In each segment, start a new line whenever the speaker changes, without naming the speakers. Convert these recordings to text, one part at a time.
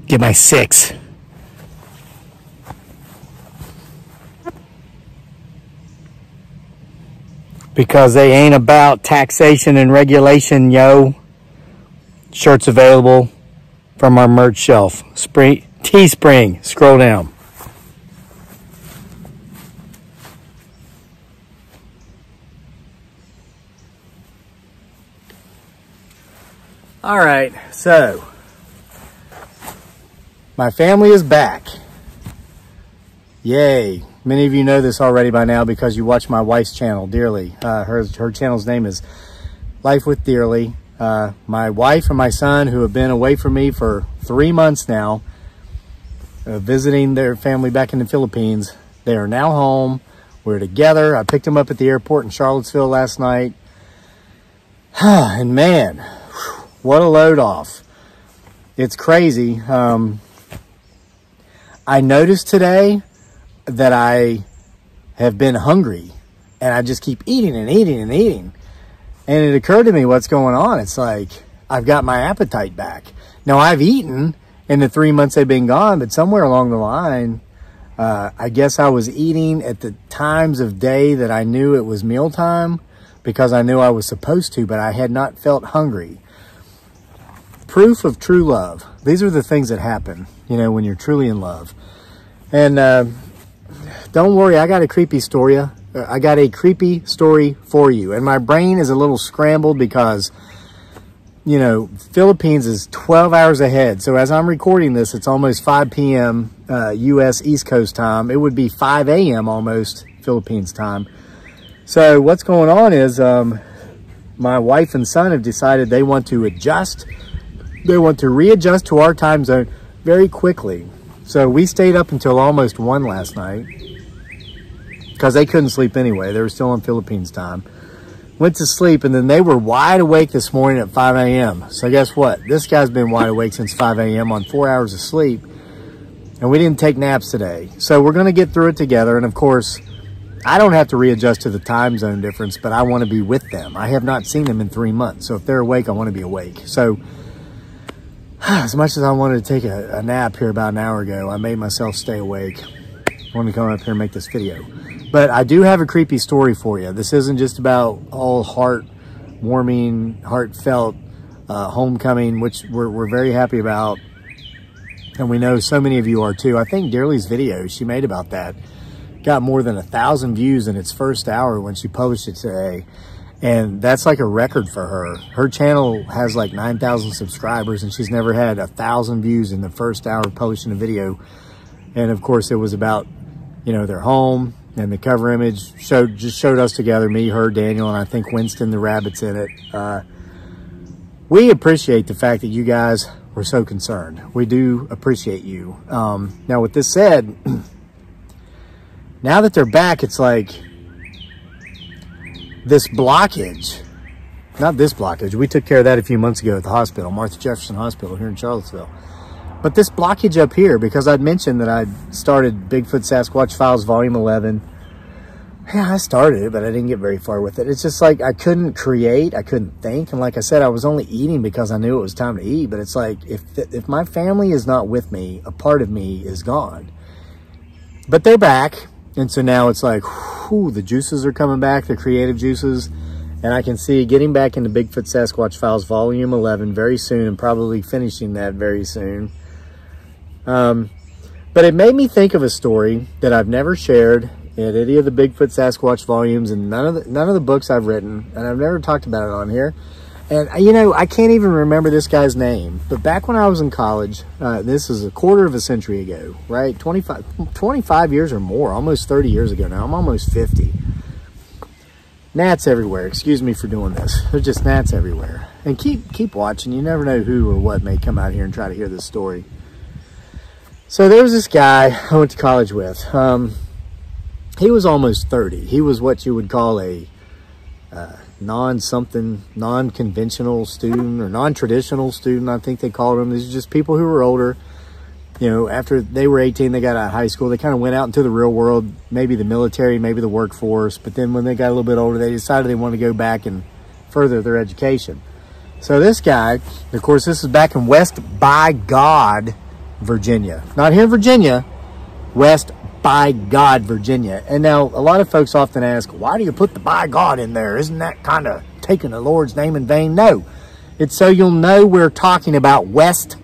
get my 6. Because they ain't about taxation and regulation, yo. Shirts available from our merch shelf. Teespring, scroll down. All right, so my family is back. Yay. Many of you know this already by now because you watch my wife's channel, Dearly. Her channel's name is Life with Dearly. My wife and my son, who have been away from me for 3 months now, visiting their family back in the Philippines, they are now home. We're together. I picked them up at the airport in Charlottesville last night. And man, what a load off. It's crazy. I noticed today that I have been hungry and I just keep eating and eating and eating. And it occurred to me what's going on. It's like I've got my appetite back. Now I've eaten in the 3 months they've been gone, but somewhere along the line, I guess I was eating at the times of day that I knew it was mealtime because I knew I was supposed to, but I had not felt hungry. Proof of true love. These are the things that happen, you know, when you're truly in love. And don't worry, I got a creepy story. I got a creepy story for you. And my brain is a little scrambled because, you know, Philippines is 12 hours ahead. So as I'm recording this, it's almost 5 p.m. U.S. East Coast time. It would be 5 a.m. almost Philippines time. So what's going on is my wife and son have decided they want to adjust. They want to readjust to our time zone very quickly. So we stayed up until almost 1 last night because they couldn't sleep anyway. They were still on Philippines time. Went to sleep, and then they were wide awake this morning at 5 a.m. So guess what? This guy's been wide awake since 5 a.m. on 4 hours of sleep, and we didn't take naps today. So we're going to get through it together, and of course, I don't have to readjust to the time zone difference, but I want to be with them. I have not seen them in 3 months, so if they're awake, I want to be awake. So as much as I wanted to take a nap here about an hour ago, I made myself stay awake. I wanted to come up here and make this video. But I do have a creepy story for you. This isn't just about all heartwarming, heartfelt homecoming, which we're very happy about. And we know so many of you are too. I think Dearly's video she made about that got more than 1,000 views in its first hour when she published it today. And that's like a record for her. Her channel has like 9,000 subscribers and she's never had 1,000 views in the first hour of publishing a video. And of course it was about, you know, their home, and the cover image just showed us together, me, her, Daniel, and I think Winston the rabbit's in it. We appreciate the fact that you guys were so concerned. We do appreciate you. Now with this said, now that they're back, it's like this blockage, not this blockage, we took care of that a few months ago at the hospital, Martha Jefferson Hospital here in Charlottesville. But this blockage up here, because I'd mentioned that I'd started Bigfoot Sasquatch Files Volume 11. Yeah, I started it, but I didn't get very far with it. It's just like I couldn't create, I couldn't think. And like I said, I was only eating because I knew it was time to eat. But it's like, if my family is not with me, a part of me is gone. But they're back. And so now it's like, whew, the juices are coming back, the creative juices. And I can see getting back into Bigfoot Sasquatch Files Volume 11 very soon, and probably finishing that very soon. But it made me think of a story that I've never shared in any of the Bigfoot Sasquatch volumes and none of the books I've written, and I've never talked about it on here. And you know, I can't even remember this guy's name, but back when I was in college, this is a quarter of a century ago, right? 25 years or more, almost 30 years ago now. I'm almost 50. Gnats everywhere. Excuse me for doing this. There's just gnats everywhere. And keep watching. You never know who or what may come out here and try to hear this story. So there was this guy I went to college with. He was almost 30. He was what you would call a non-conventional student or non-traditional student, I think they called them. These are just people who were older. You know, after they were 18, they got out of high school. They kind of went out into the real world, maybe the military, maybe the workforce. But then when they got a little bit older, they decided they wanted to go back and further their education. So this guy, of course, this is back in West by God, Virginia. Not here in Virginia, West by God, Virginia. And now a lot of folks often ask, why do you put the by God in there? Isn't that kind of taking the Lord's name in vain? No, it's so you'll know we're talking about West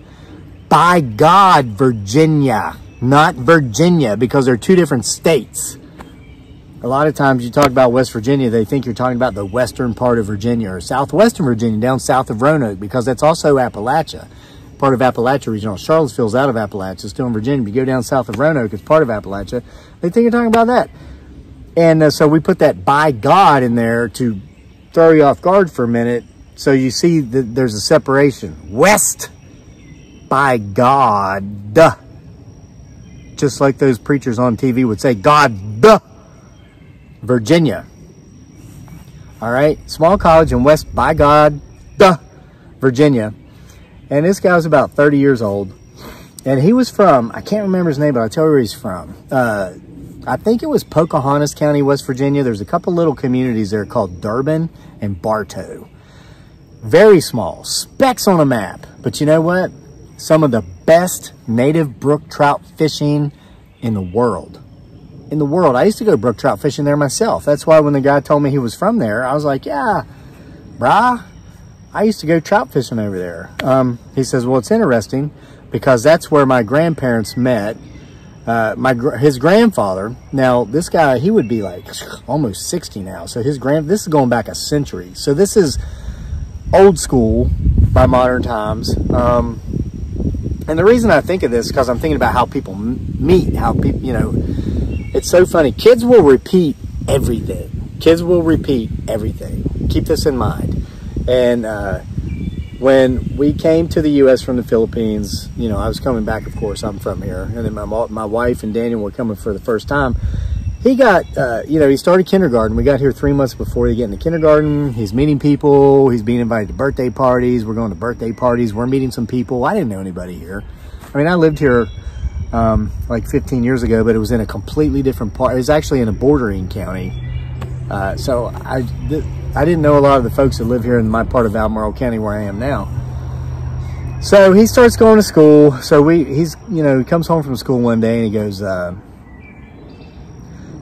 by God, Virginia, not Virginia, because they're two different states. A lot of times you talk about West Virginia, they think you're talking about the western part of Virginia or southwestern Virginia, down south of Roanoke, because that's also Appalachia, part of Appalachia region. Charlottesville's out of Appalachia, still in Virginia. If you go down south of Roanoke, it's part of Appalachia. They think you're talking about that. And so we put that by God in there to throw you off guard for a minute, so you see that there's a separation. West by God. Duh. Just like those preachers on TV would say, God, duh. Virginia. All right, small college in West by God, duh, Virginia. And this guy was about 30 years old, and he was from, I can't remember his name, but I'll tell you where he's from. I think it was Pocahontas County, West Virginia. There's a couple little communities there called Durbin and Bartow. Very small, specks on a map. But you know what? Some of the best native brook trout fishing in the world. In the world. I used to go brook trout fishing there myself. That's why when the guy told me he was from there, I was like, yeah, brah, I used to go trout fishing over there. He says, well, it's interesting because that's where my grandparents met. His grandfather, now this guy, he would be like almost 60 now. So this is going back a century. So this is old school by modern times. And the reason I think of this is because I'm thinking about how people meet, how people, you know, it's so funny. Kids will repeat everything. Kids will repeat everything. Keep this in mind. And when we came to the U.S. from the Philippines, you know, I was coming back, of course, I'm from here. And then my wife and Daniel were coming for the first time. He got, you know, he started kindergarten. We got here 3 months before they get into kindergarten. He's meeting people. He's being invited to birthday parties. We're going to birthday parties. We're meeting some people. I didn't know anybody here. I mean, I lived here like 15 years ago, but it was in a completely different part. It was actually in a bordering county. So I didn't know a lot of the folks that live here in my part of Albemarle County where I am now. So he starts going to school. So he's, you know, he comes home from school one day and he goes,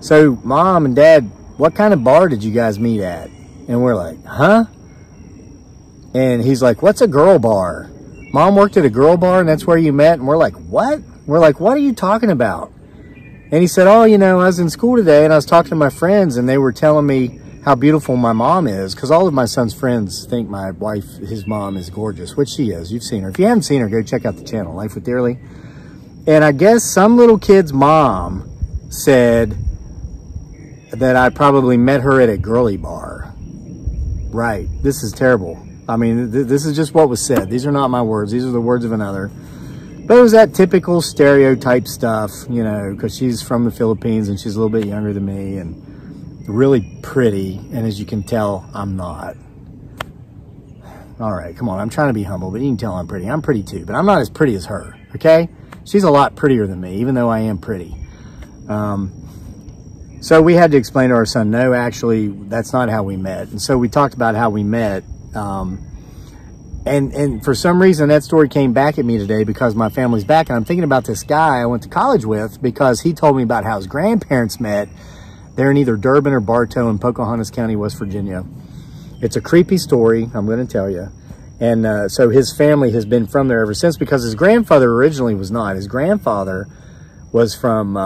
so Mom and Dad, what kind of bar did you guys meet at? And we're like, huh? And he's like, what's a girl bar? Mom worked at a girl bar and that's where you met? And we're like, what? We're like, what are you talking about? And he said, oh, you know, I was in school today and I was talking to my friends and they were telling me how beautiful my mom is, because all of my son's friends think my wife, his mom, is gorgeous, which she is. You've seen her. If you haven't seen her, go check out the channel, Life with Dearly. And I guess some little kid's mom said that I probably met her at a girly bar. Right. This is terrible. I mean, this is just what was said. These are not my words. These are the words of another. But it was that typical stereotype stuff, you know, because she's from the Philippines and she's a little bit younger than me and really pretty. And as you can tell, I'm not. All right, come on. I'm trying to be humble, but you can tell I'm pretty. I'm pretty too, but I'm not as pretty as her, okay? She's a lot prettier than me, even though I am pretty. So we had to explain to our son, no, actually, that's not how we met. And so we talked about how we met. And for some reason, that story came back at me today because my family's back. And I'm thinking about this guy I went to college with because he told me about how his grandparents met. They're in either Durbin or Bartow in Pocahontas County, West Virginia. It's a creepy story, I'm going to tell you. And so his family has been from there ever since because his grandfather originally was not. His grandfather was from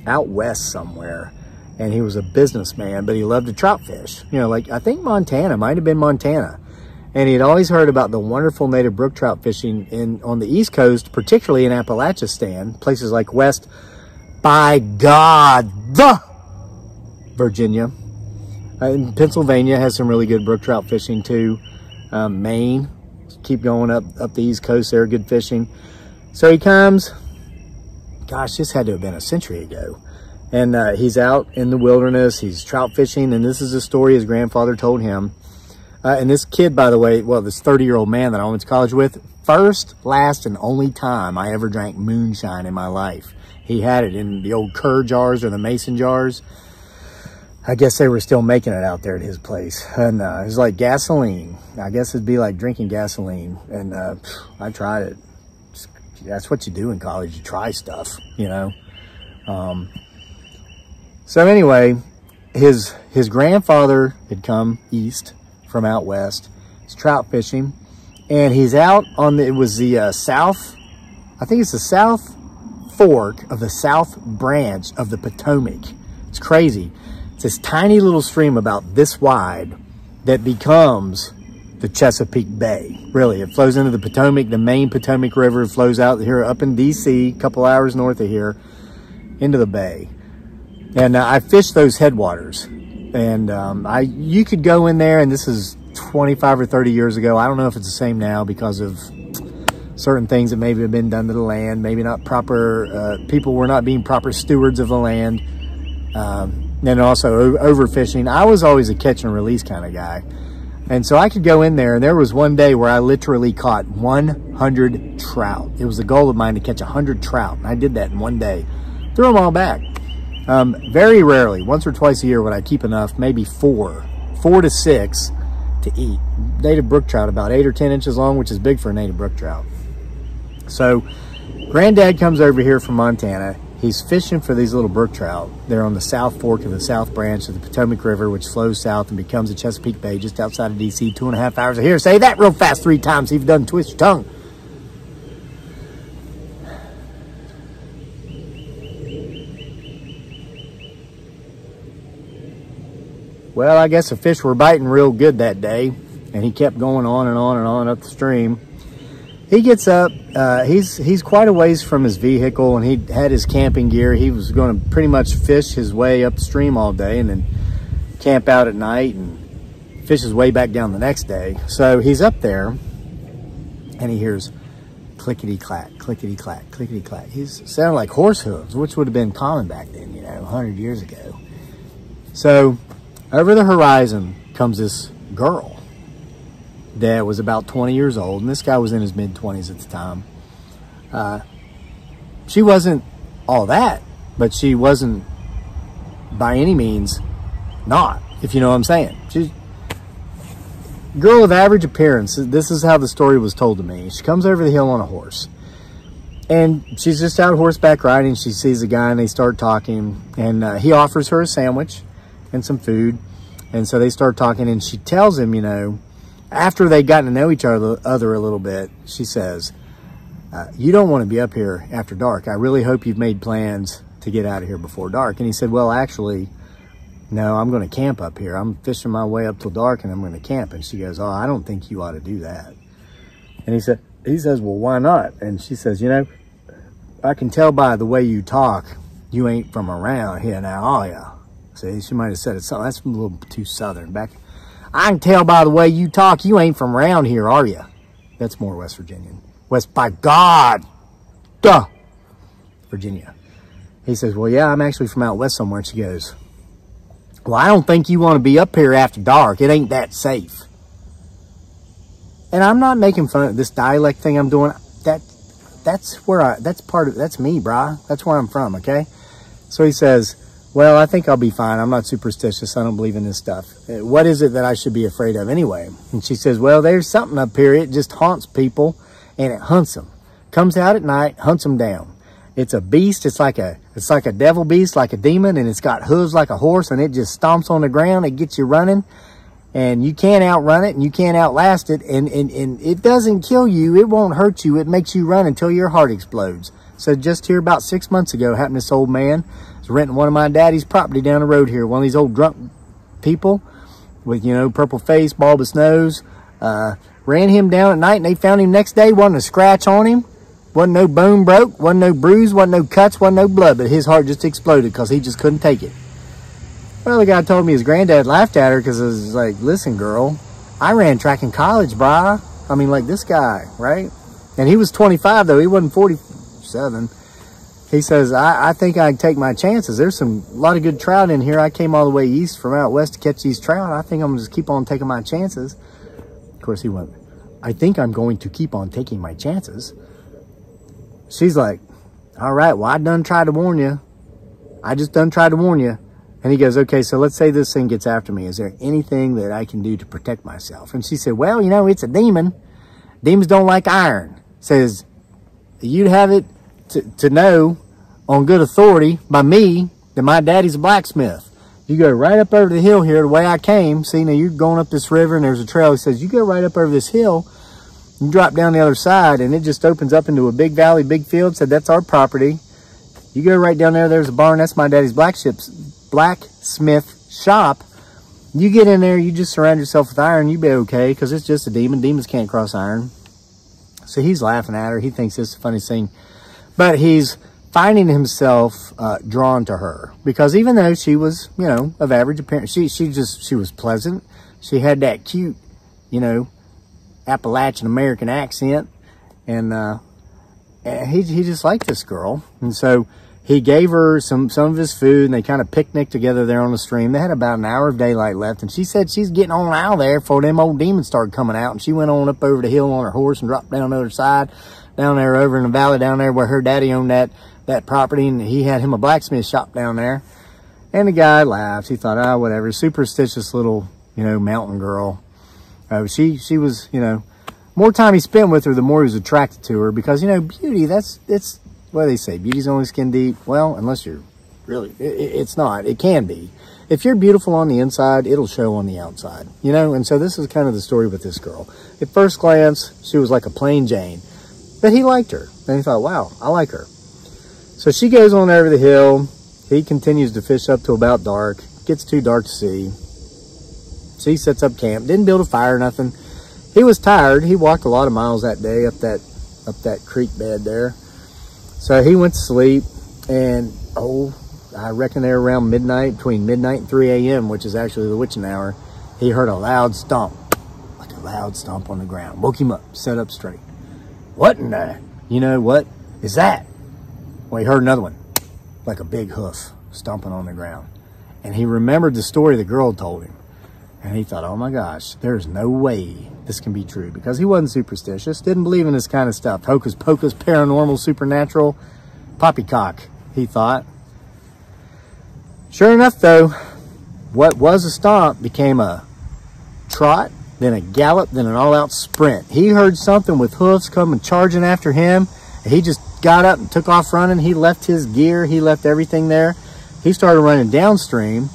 out west somewhere. And he was a businessman, but he loved to trout fish. You know, like I think Montana, might have been Montana. And he had always heard about the wonderful native brook trout fishing on the East Coast, particularly in Appalachia, places like West by God, Virginia. And Pennsylvania has some really good brook trout fishing too. Maine, keep going up the East Coast there, good fishing. So he comes, gosh, this had to have been a century ago. And he's out in the wilderness, he's trout fishing, and this is a story his grandfather told him. And this kid, by the way, well, this 30-year-old man that I went to college with, first, last, and only time I ever drank moonshine in my life. He had it in the old Kerr jars or the mason jars. I guess they were still making it out there at his place. And it was like gasoline. I guess it'd be like drinking gasoline. And I tried it. that's what you do in college. You try stuff, you know. So anyway, his grandfather had come east from out west. He's trout fishing, and he's out on the, it was the south, I think it's the south fork of the south branch of the Potomac. It's crazy. It's this tiny little stream about this wide that becomes the Chesapeake Bay. Really, it flows into the Potomac, the main Potomac River. It flows out here up in DC, a couple hours north of here, into the bay. And I fished those headwaters. And you could go in there, and this is 25 or 30 years ago. I don't know if it's the same now because of certain things that maybe have been done to the land, maybe not proper, people were not being proper stewards of the land, and also overfishing. I was always a catch and release kind of guy. And so I could go in there, and there was one day where I literally caught 100 trout. It was a goal of mine to catch 100 trout, and I did that in one day. Threw them all back. Very rarely, once or twice a year, would I keep enough, maybe four to six to eat. Native brook trout, about 8 or 10 inches long, which is big for a native brook trout. So Granddad comes over here from Montana. He's fishing for these little brook trout. They're on the south fork of the south branch of the Potomac River, which flows south and becomes the Chesapeake Bay just outside of DC, 2.5 hours of here. Say that real fast 3 times. See if it doesn't twist your tongue. Well, I guess the fish were biting real good that day, and he kept going on and on and on up the stream. He gets up, he's quite a ways from his vehicle, and he had his camping gear. He was going to pretty much fish his way upstream all day and then camp out at night and fish his way back down the next day. So he's up there, and he hears clickety-clack, clickety-clack, clickety-clack. He's sounding like horse hooves, which would have been common back then, you know, 100 years ago. So over the horizon comes this girl that was about 20 years old, and this guy was in his mid-20s at the time. She wasn't all that, but she wasn't by any means not, if you know what I'm saying. She's a girl of average appearance. This is how the story was told to me. She comes over the hill on a horse, and she's just out horseback riding. She sees a guy, and they start talking, and he offers her a sandwich and some food, and so they start talking, and she tells him, you know, after they'd gotten to know each other a little bit, she says, you don't want to be up here after dark. I really hope you've made plans to get out of here before dark. And he said, well, actually, no, I'm going to camp up here. I'm fishing my way up till dark, and I'm going to camp. And she goes, oh, I don't think you ought to do that. And he says, well, why not? And she says, you know, I can tell by the way you talk, you ain't from around here now, are ya? See, she might have said it something. That's a little too southern. I can tell by the way you talk, you ain't from around here, are you? That's more West Virginian. West, by God, duh, Virginia. He says, well, yeah, I'm actually from out west somewhere. And she goes, well, I don't think you want to be up here after dark. It ain't that safe. And I'm not making fun of this dialect thing I'm doing. That's me, brah. That's where I'm from, okay? So he says, well, I think I'll be fine. I'm not superstitious. I don't believe in this stuff. What is it that I should be afraid of anyway? And she says, well, there's something up here. It just haunts people, and it hunts them. Comes out at night, hunts them down. It's a beast. It's like a devil beast, like a demon, and it's got hooves like a horse, and it just stomps on the ground. It gets you running, and you can't outrun it, and you can't outlast it, and it doesn't kill you. It won't hurt you. It makes you run until your heart explodes. So just here about 6 months ago, happened to this old man. Was renting one of my daddy's property down the road here. One of these old drunk people with, you know, purple face, bulbous nose. Ran him down at night, and they found him next day. Wasn't a scratch on him. Wasn't no bone broke. Wasn't no bruise. Wasn't no cuts. Wasn't no blood. But his heart just exploded because he just couldn't take it. Well, the guy told me his granddad laughed at her because it was like, listen, girl, I ran track in college, brah. I mean, like this guy, right? And he was 25, though. He wasn't 47. He says, I think I can take my chances. There's a lot of good trout in here. I came all the way east from out west to catch these trout. I think I'm going to just keep on taking my chances. Of course, he went, I think I'm going to keep on taking my chances. She's like, all right, well, I done tried to warn you. I just done tried to warn you. And he goes, okay, so let's say this thing gets after me. Is there anything that I can do to protect myself? And she said, well, you know, it's a demon. Demons don't like iron. Says, you'd have it to know on good authority by me that my daddy's a blacksmith. You go right up over the hill here the way I came. See, now you're going up this river and there's a trail. He says, you go right up over this hill, you drop down the other side, and it just opens up into a big valley, big field. Said, that's our property. You go right down there, there's a barn. That's my daddy's blacksmith shop. You get in there, you just surround yourself with iron, you be okay, because it's just a demon. Demons can't cross iron. So he's laughing at her. He thinks this is the funniest thing. But he's finding himself drawn to her, because even though she was, you know, of average appearance, she was pleasant. She had that cute, you know, Appalachian American accent, and he just liked this girl. And so he gave her some of his food, and they kind of picnicked together there on the stream. They had about an hour of daylight left, and she said she's getting on out of there before them old demons started coming out. And she went on up over the hill on her horse and dropped down the other side, down there over in the valley down there where her daddy owned that property, and he had him a blacksmith shop down there. And the guy laughed. He thought, oh, whatever, superstitious little, you know, mountain girl. She was, you know, more time he spent with her, the more he was attracted to her, because, you know, beauty, it's what do they say? Beauty's only skin deep. Well, unless you're really, it's not. It can be. If you're beautiful on the inside, it'll show on the outside, you know? And so this is kind of the story with this girl. At first glance, she was like a plain Jane, but he liked her. And he thought, wow, I like her. So she goes on over the hill. He continues to fish up till about dark. Gets too dark to see. So he sets up camp. Didn't build a fire or nothing. He was tired. He walked a lot of miles that day up that creek bed there. So he went to sleep, and I reckon there around midnight, between midnight and 3 a.m., which is actually the witching hour, he heard a loud stomp, like a loud stomp on the ground. Woke him up, sat up straight. What in the, you know, what is that? Well, he heard another one, like a big hoof stomping on the ground. And he remembered the story the girl told him. And he thought, oh my gosh, there's no way this can be true, because he wasn't superstitious, didn't believe in this kind of stuff. Hocus pocus, paranormal, supernatural, poppycock, he thought. Sure enough, though, what was a stomp became a trot, then a gallop, then an all-out sprint. He heard something with hoofs coming charging after him. He just got up and took off running. He left his gear. He left everything there. He started running downstream.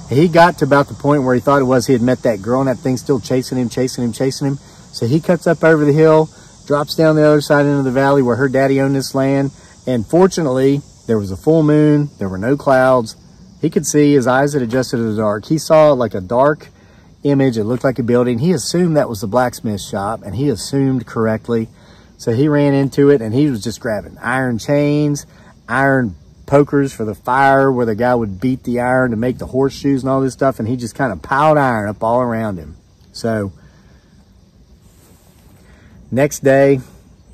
He got to about the point where he thought it was he had met that girl, and that thing's still chasing him. So he cuts up over the hill, drops down the other side into the valley where her daddy owned this land. And fortunately, there was a full moon. There were no clouds. He could see. His eyes had adjusted to the dark. He saw like a dark image. It looked like a building. He assumed that was the blacksmith shop, and he assumed correctly. So he ran into it, and he was just grabbing iron chains, iron pokers for the fire where the guy would beat the iron to make the horseshoes and all this stuff, and he just kind of piled iron up all around him. So next day,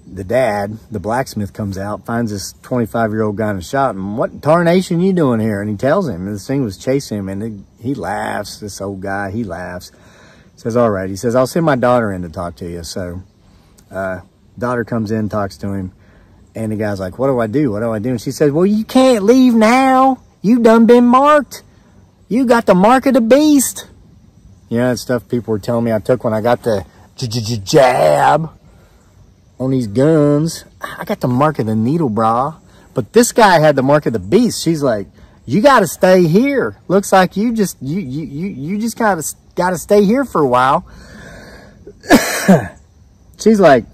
the dad, the blacksmith, comes out, finds this 25-year-old guy in the shop, and what tarnation you doing here? And he tells him, and this thing was chasing him, and he laughs, this old guy, he laughs. Says, all right. He says, I'll send my daughter in to talk to you. So daughter comes in, talks to him, and the guy's like, what do I do? What do I do? And she says, well, you can't leave now. You done been marked. You got the mark of the beast. You know, that stuff people were telling me I took when I got the jab on these guns. I got the mark of the needle, brah. But this guy had the mark of the beast. She's like, you got to stay here. Looks like you just got to stay here for a while. She's like,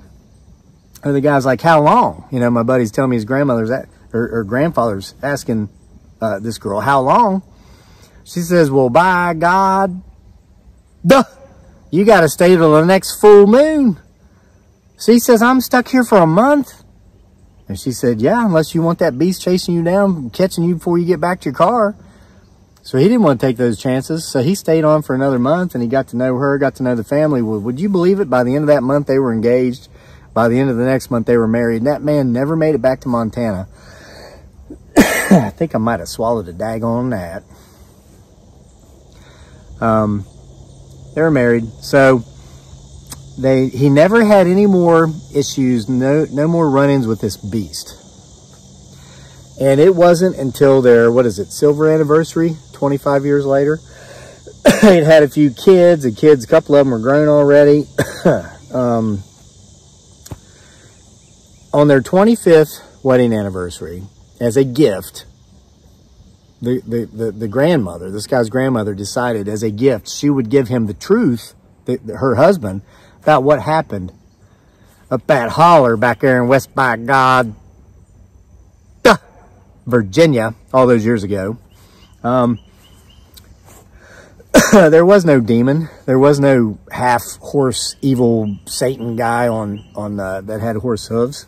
or the guy's like, how long? You know, my buddy's telling me his grandmother's or grandfather's asking this girl, how long? She says, well, by God, duh, you got to stay till the next full moon. So he says, I'm stuck here for a month. And she said, yeah, unless you want that beast chasing you down, catching you before you get back to your car. So he didn't want to take those chances. So he stayed on for another month, and he got to know her, got to know the family. Well, would you believe it? By the end of that month, they were engaged. By the end of the next month, they were married. And that man never made it back to Montana. I think I might have swallowed a dag on that. They were married. So he never had any more issues, no more run-ins with this beast. And it wasn't until their, silver anniversary, 25 years later. They'd had a few kids. A couple of them were grown already. on their 25th wedding anniversary, as a gift, the grandmother, this guy's grandmother, decided as a gift she would give him the truth, her husband, about what happened up that holler back there in West by God, Virginia, all those years ago. There was no demon. There was no half horse evil Satan guy on that had horse hooves.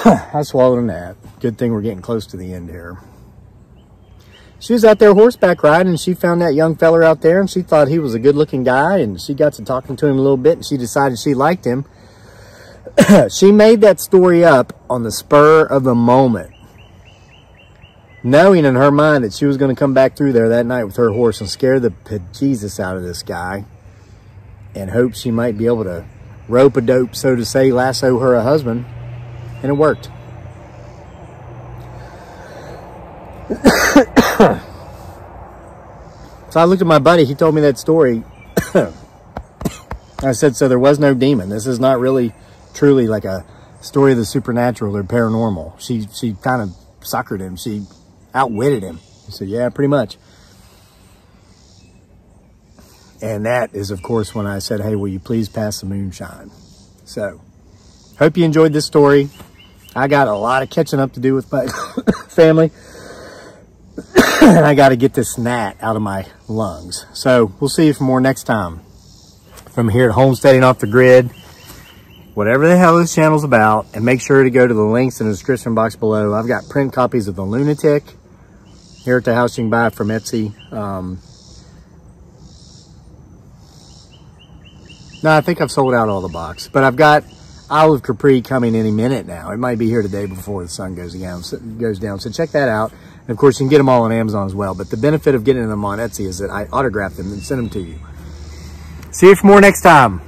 I swallowed a gnat. Good thing we're getting close to the end here. She was out there horseback riding, and she found that young feller out there, and she thought he was a good-looking guy, and she got to talking to him a little bit, and she decided she liked him. She made that story up on the spur of the moment, knowing in her mind that she was going to come back through there that night with her horse and scare the bejesus out of this guy, and hope she might be able to rope-a-dope, so to say, lasso her husband, and it worked. So I looked at my buddy. He told me that story. I said, so there was no demon. This is not really truly like a story of the supernatural or paranormal. She kind of suckered him. She outwitted him. He said, yeah, pretty much. And that is, of course, when I said, hey, will you please pass the moonshine? So hope you enjoyed this story. I got a lot of catching up to do with my family. And I got to get this gnat out of my lungs. So we'll see you for more next time. From here at Homesteading Off the Grid, whatever the hell this channel's about, and make sure to go to the links in the description box below. I've got print copies of The Lunatic here at the house. You can buy it from Etsy. No, I think I've sold out all the box, but I've got Olive Capri coming any minute now. It might be here today before the sun goes down. So check that out. And of course, you can get them all on Amazon as well. But the benefit of getting them on Etsy is that I autograph them and send them to you. See you for more next time.